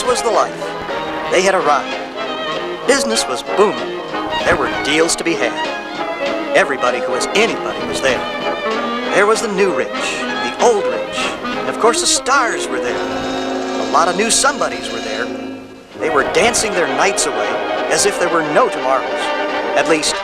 This was the life. They had arrived. Business was booming. There were deals to be had. Everybody who was anybody was there. There was the new rich, the old rich, and of course the stars were there. A lot of new somebodies were there. They were dancing their nights away as if there were no tomorrows. At least,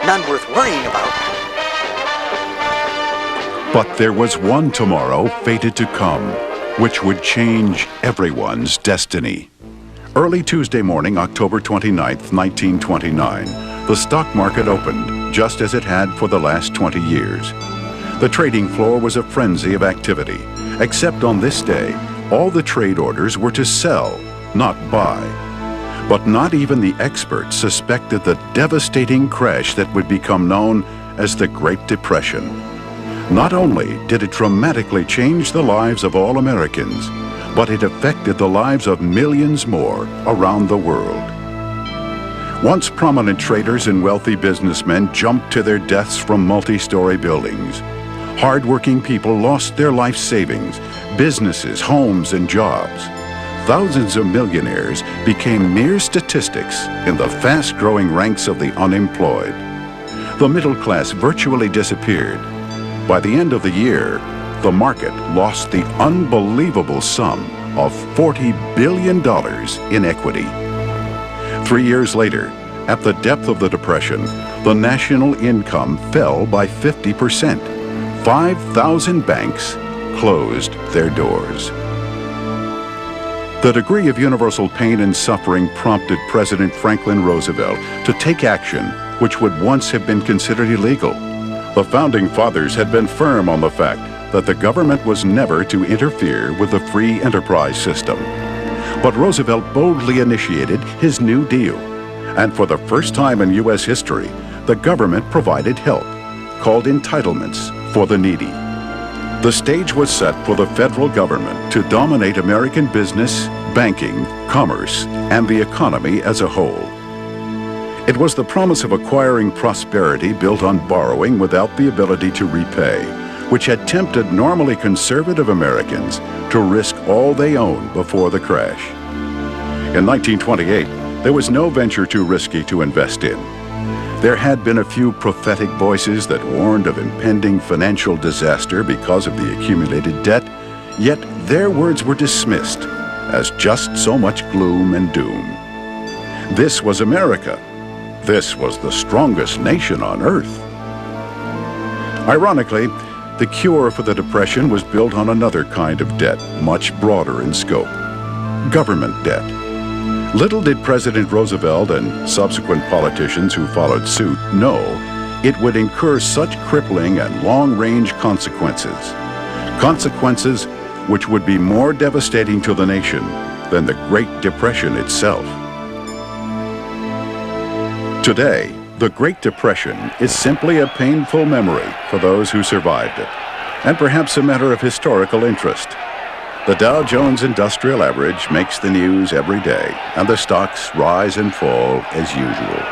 none worth worrying about. But there was one tomorrow fated to come, which would change everyone's destiny. Early Tuesday morning, October 29th, 1929, the stock market opened, just as it had for the last 20 years. The trading floor was a frenzy of activity, except on this day, all the trade orders were to sell, not buy. But not even the experts suspected the devastating crash that would become known as the Great Depression. Not only did it dramatically change the lives of all Americans, but it affected the lives of millions more around the world. Once prominent traders and wealthy businessmen jumped to their deaths from multi-story buildings. Hard-working people lost their life savings, businesses, homes, and jobs. Thousands of millionaires became mere statistics in the fast-growing ranks of the unemployed. The middle class virtually disappeared. By the end of the year, the market lost the unbelievable sum of $40 billion in equity. 3 years later, at the depth of the Depression, the national income fell by 50%. 5,000 banks closed their doors. The degree of universal pain and suffering prompted President Franklin Roosevelt to take action which would once have been considered illegal. The Founding Fathers had been firm on the fact that the government was never to interfere with the free enterprise system. But Roosevelt boldly initiated his New Deal, and for the first time in U.S. history, the government provided help, called entitlements for the needy. The stage was set for the federal government to dominate American business, banking, commerce, and the economy as a whole. It was the promise of acquiring prosperity built on borrowing without the ability to repay, which had tempted normally conservative Americans to risk all they owned before the crash. In 1928, there was no venture too risky to invest in. There had been a few prophetic voices that warned of impending financial disaster because of the accumulated debt, yet their words were dismissed as just so much gloom and doom. This was America. This was the strongest nation on earth. Ironically, the cure for the Depression was built on another kind of debt, much broader in scope: government debt. Little did President Roosevelt and subsequent politicians who followed suit know it would incur such crippling and long-range consequences. Consequences which would be more devastating to the nation than the Great Depression itself. Today, the Great Depression is simply a painful memory for those who survived it, and perhaps a matter of historical interest. The Dow Jones Industrial Average makes the news every day, and the stocks rise and fall as usual.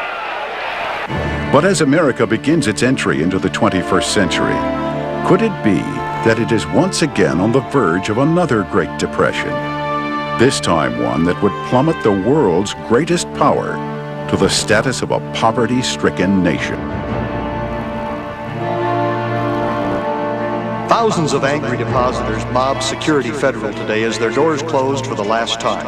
But as America begins its entry into the 21st century, could it be that it is once again on the verge of another Great Depression? This time one that would plummet the world's greatest power to the status of a poverty-stricken nation. Thousands of angry depositors mobbed Security Federal today as their doors closed for the last time.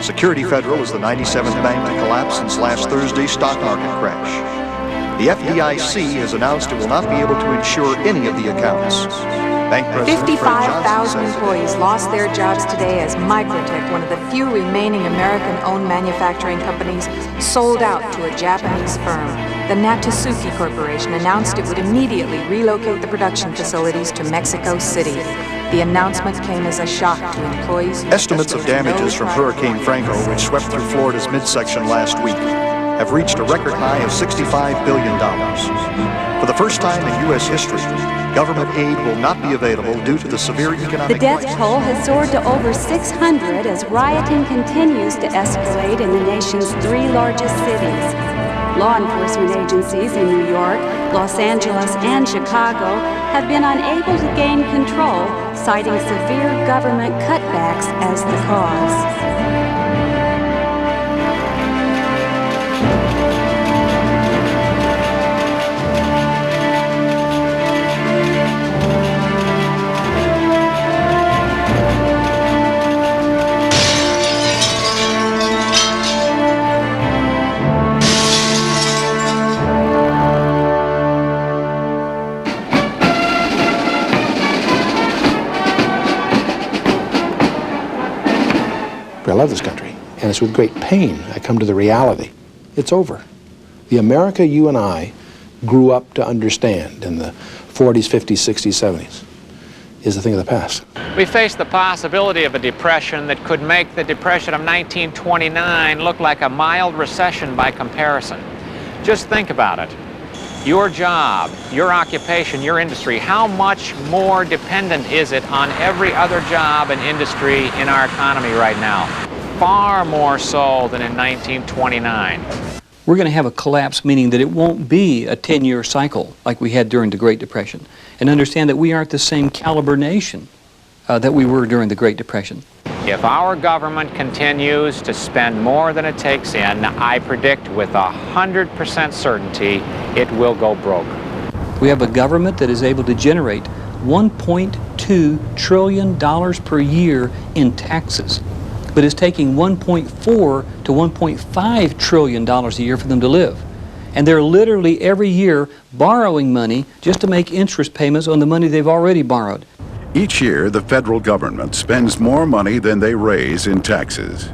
Security Federal is the 97th bank to collapse since last Thursday's stock market crash. The FDIC has announced it will not be able to insure any of the accounts. Bank President 55,000 employees lost their jobs today as Microtech, one of the few remaining American-owned manufacturing companies, sold out to a Japanese firm. The Natsuki Corporation announced it would immediately relocate the production facilities to Mexico City. The announcement came as a shock to employees. Estimates of damages from Hurricane Franco, which swept through Florida's midsection last week, have reached a record high of $65 billion. For the first time in U.S. history, government aid will not be available due to the severe economic The death crisis. toll has soared to over 600 as rioting continues to escalate in the nation's 3 largest cities. law enforcement agencies in New York, Los Angeles, and Chicago have been unable to gain control, citing severe government cutbacks as the cause. I love this country, and it's with great pain I come to the reality. It's over. The America you and I grew up to understand in the 40s, 50s, 60s, 70s is a thing of the past. We face the possibility of a depression that could make the Depression of 1929 look like a mild recession by comparison. Just think about it. Your job, your occupation, your industry, how much more dependent is it on every other job and industry in our economy right now? Far more so than in 1929. We're going to have a collapse, meaning that it won't be a 10-year cycle like we had during the Great Depression. And understand that we aren't the same caliber nation that we were during the Great Depression. If our government continues to spend more than it takes in, I predict with 100% certainty it will go broke. We have a government that is able to generate $1.2 trillion per year in taxes, but is taking $1.4 to $1.5 trillion a year for them to live. And they're literally every year borrowing money just to make interest payments on the money they've already borrowed. Each year, the federal government spends more money than they raise in taxes.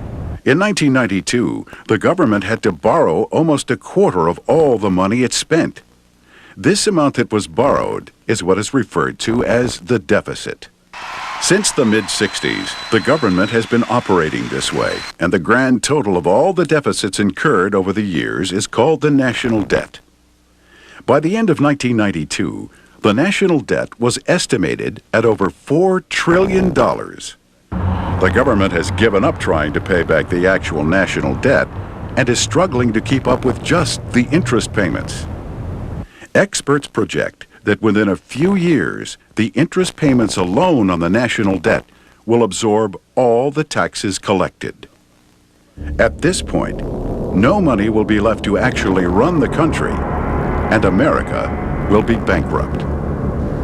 In 1992, the government had to borrow almost a quarter of all the money it spent. This amount that was borrowed is what is referred to as the deficit. Since the mid-60s, the government has been operating this way, and the grand total of all the deficits incurred over the years is called the national debt. By the end of 1992, the national debt was estimated at over $4 trillion. The government has given up trying to pay back the actual national debt and is struggling to keep up with just the interest payments. Experts project that within a few years, the interest payments alone on the national debt will absorb all the taxes collected. At this point, no money will be left to actually run the country, and America will be bankrupt.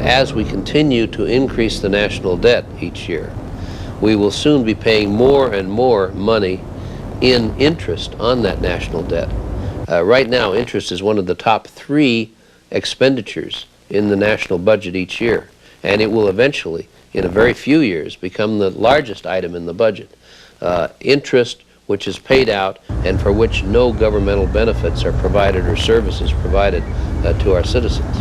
As we continue to increase the national debt each year, we will soon be paying more and more money in interest on that national debt. Right now, interest is one of the top 3 expenditures in the national budget each year, and it will eventually, in a very few years, become the largest item in the budget. Interest which is paid out and for which no governmental benefits are provided or services provided to our citizens.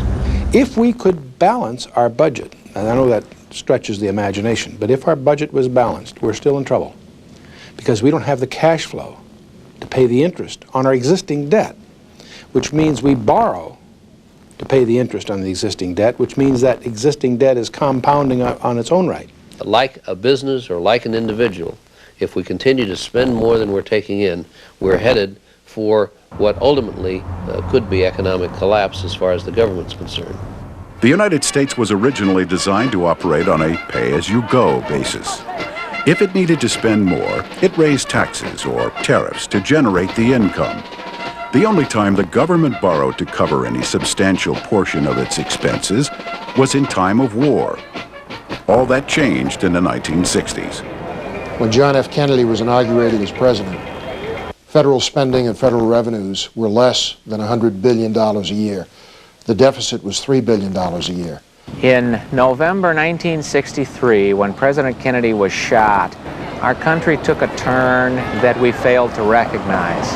If we could balance our budget, and I know that stretches the imagination, but if our budget was balanced, we're still in trouble because we don't have the cash flow to pay the interest on our existing debt, which means we borrow to pay the interest on the existing debt, which means that existing debt is compounding on its own right. Like a business or like an individual, if we continue to spend more than we're taking in, we're headed for what ultimately could be economic collapse as far as the government's concerned. The United States was originally designed to operate on a pay-as-you-go basis. If it needed to spend more, it raised taxes or tariffs to generate the income. The only time the government borrowed to cover any substantial portion of its expenses was in time of war. All that changed in the 1960s. When John F. Kennedy was inaugurated as president, federal spending and federal revenues were less than $100 billion a year. The deficit was $3 billion a year. In November 1963, when President Kennedy was shot, our country took a turn that we failed to recognize.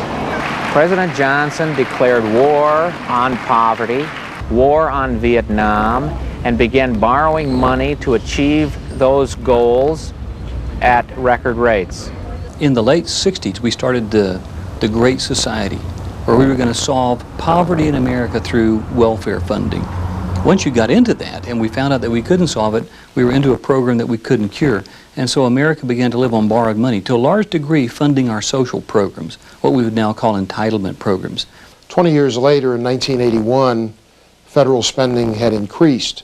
President Johnson declared war on poverty, war on Vietnam, and began borrowing money to achieve those goals at record rates. In the late 60s, we started the Great Society, where we were going to solve poverty in America through welfare funding. Once you got into that and we found out that we couldn't solve it, we were into a program that we couldn't cure. And so America began to live on borrowed money, to a large degree funding our social programs, what we would now call entitlement programs. 20 years later, in 1981, federal spending had increased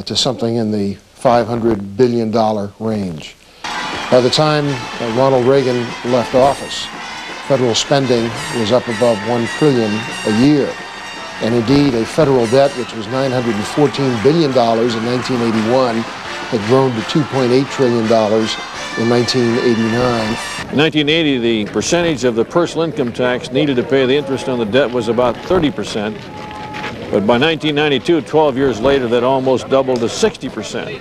to something in the $500 billion range. By the time Ronald Reagan left office, federal spending was up above $1 trillion a year. And indeed, a federal debt, which was $914 billion in 1981, had grown to $2.8 trillion in 1989. In 1980, the percentage of the personal income tax needed to pay the interest on the debt was about 30%. But by 1992, 12 years later, that almost doubled to 60%.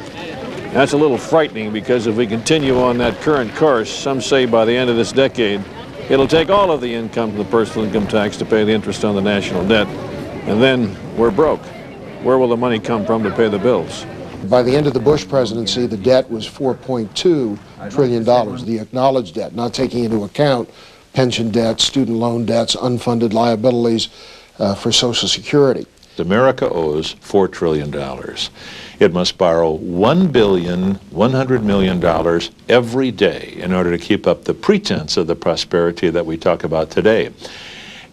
That's a little frightening, because if we continue on that current course, some say by the end of this decade, it'll take all of the income from the personal income tax to pay the interest on the national debt. And then we're broke. Where will the money come from to pay the bills? By the end of the Bush presidency, the debt was $4.2 trillion, the acknowledged debt, not taking into account pension debts, student loan debts, unfunded liabilities for Social Security. America owes $4 trillion. It must borrow $1.1 billion every day in order to keep up the pretense of the prosperity that we talk about today.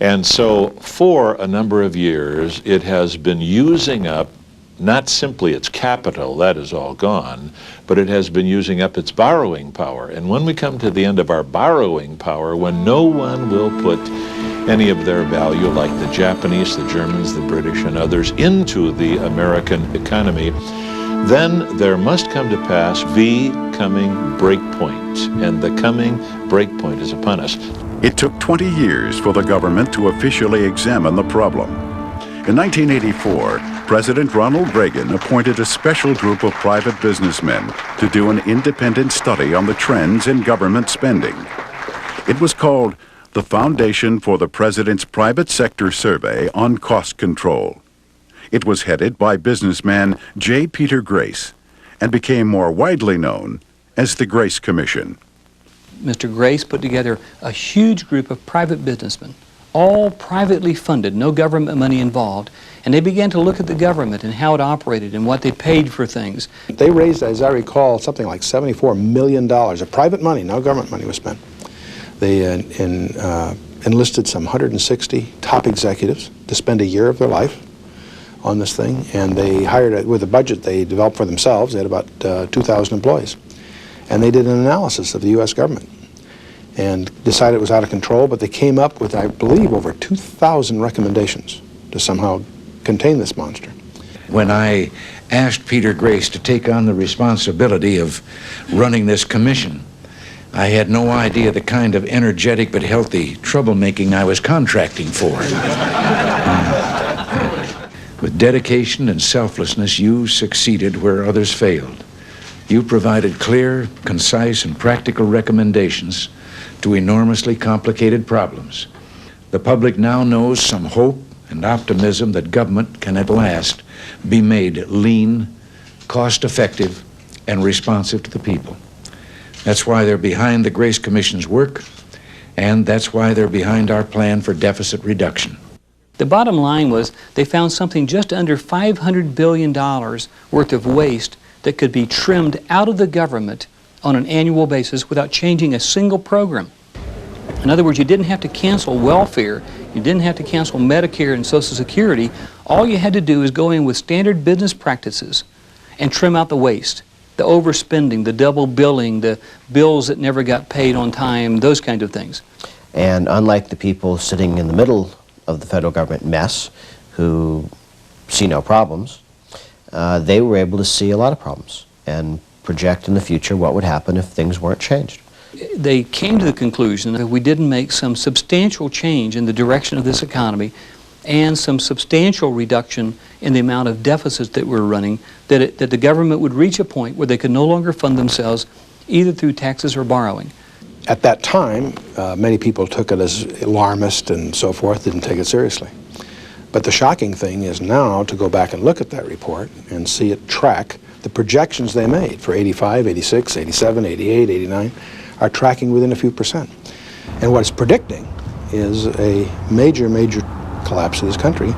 And so for a number of years, it has been using up not simply its capital, that is all gone, but it has been using up its borrowing power. And when we come to the end of our borrowing power, when no one will put any of their value, like the Japanese, the Germans, the British, and others, into the American economy, then there must come to pass the coming breakpoint. And the coming breakpoint is upon us. It took 20 years for the government to officially examine the problem. In 1984, President Ronald Reagan appointed a special group of private businessmen to do an independent study on the trends in government spending. It was called the Foundation for the President's Private Sector Survey on Cost Control. It was headed by businessman J. Peter Grace and became more widely known as the Grace Commission. Mr. Grace put together a huge group of private businessmen, all privately funded, no government money involved, and they began to look at the government and how it operated and what they paid for things. They raised, as I recall, something like $74 million of private money, no government money was spent. They enlisted some 160 top executives to spend a year of their life on this thing, and they hired, with a budget they developed for themselves, they had about 2,000 employees. And they did an analysis of the U.S. government and decided it was out of control, but they came up with, I believe, over 2,000 recommendations to somehow contain this monster. When I asked Peter Grace to take on the responsibility of running this commission, I had no idea the kind of energetic but healthy troublemaking I was contracting for. With dedication and selflessness, you succeeded where others failed. You provided clear, concise, and practical recommendations to enormously complicated problems. The public now knows some hope and optimism that government can at last be made lean, cost-effective, and responsive to the people. That's why they're behind the Grace Commission's work, and that's why they're behind our plan for deficit reduction. The bottom line was they found something just under $500 billion worth of waste that could be trimmed out of the government on an annual basis without changing a single program. In other words, you didn't have to cancel welfare, you didn't have to cancel Medicare and Social Security. All you had to do is go in with standard business practices and trim out the waste, the overspending, the double billing, the bills that never got paid on time, those kinds of things. And unlike the people sitting in the middle of the federal government mess who see no problems, they were able to see a lot of problems and project in the future what would happen if things weren't changed. They came to the conclusion that if we didn't make some substantial change in the direction of this economy and some substantial reduction in the amount of deficits that we're running, that the government would reach a point where they could no longer fund themselves either through taxes or borrowing. At that time, many people took it as alarmist and so forth, didn't take it seriously. But the shocking thing is now to go back and look at that report and see it track the projections they made for 85, 86, 87, 88, 89 are tracking within a few percent. And what it's predicting is a major, major collapse of this country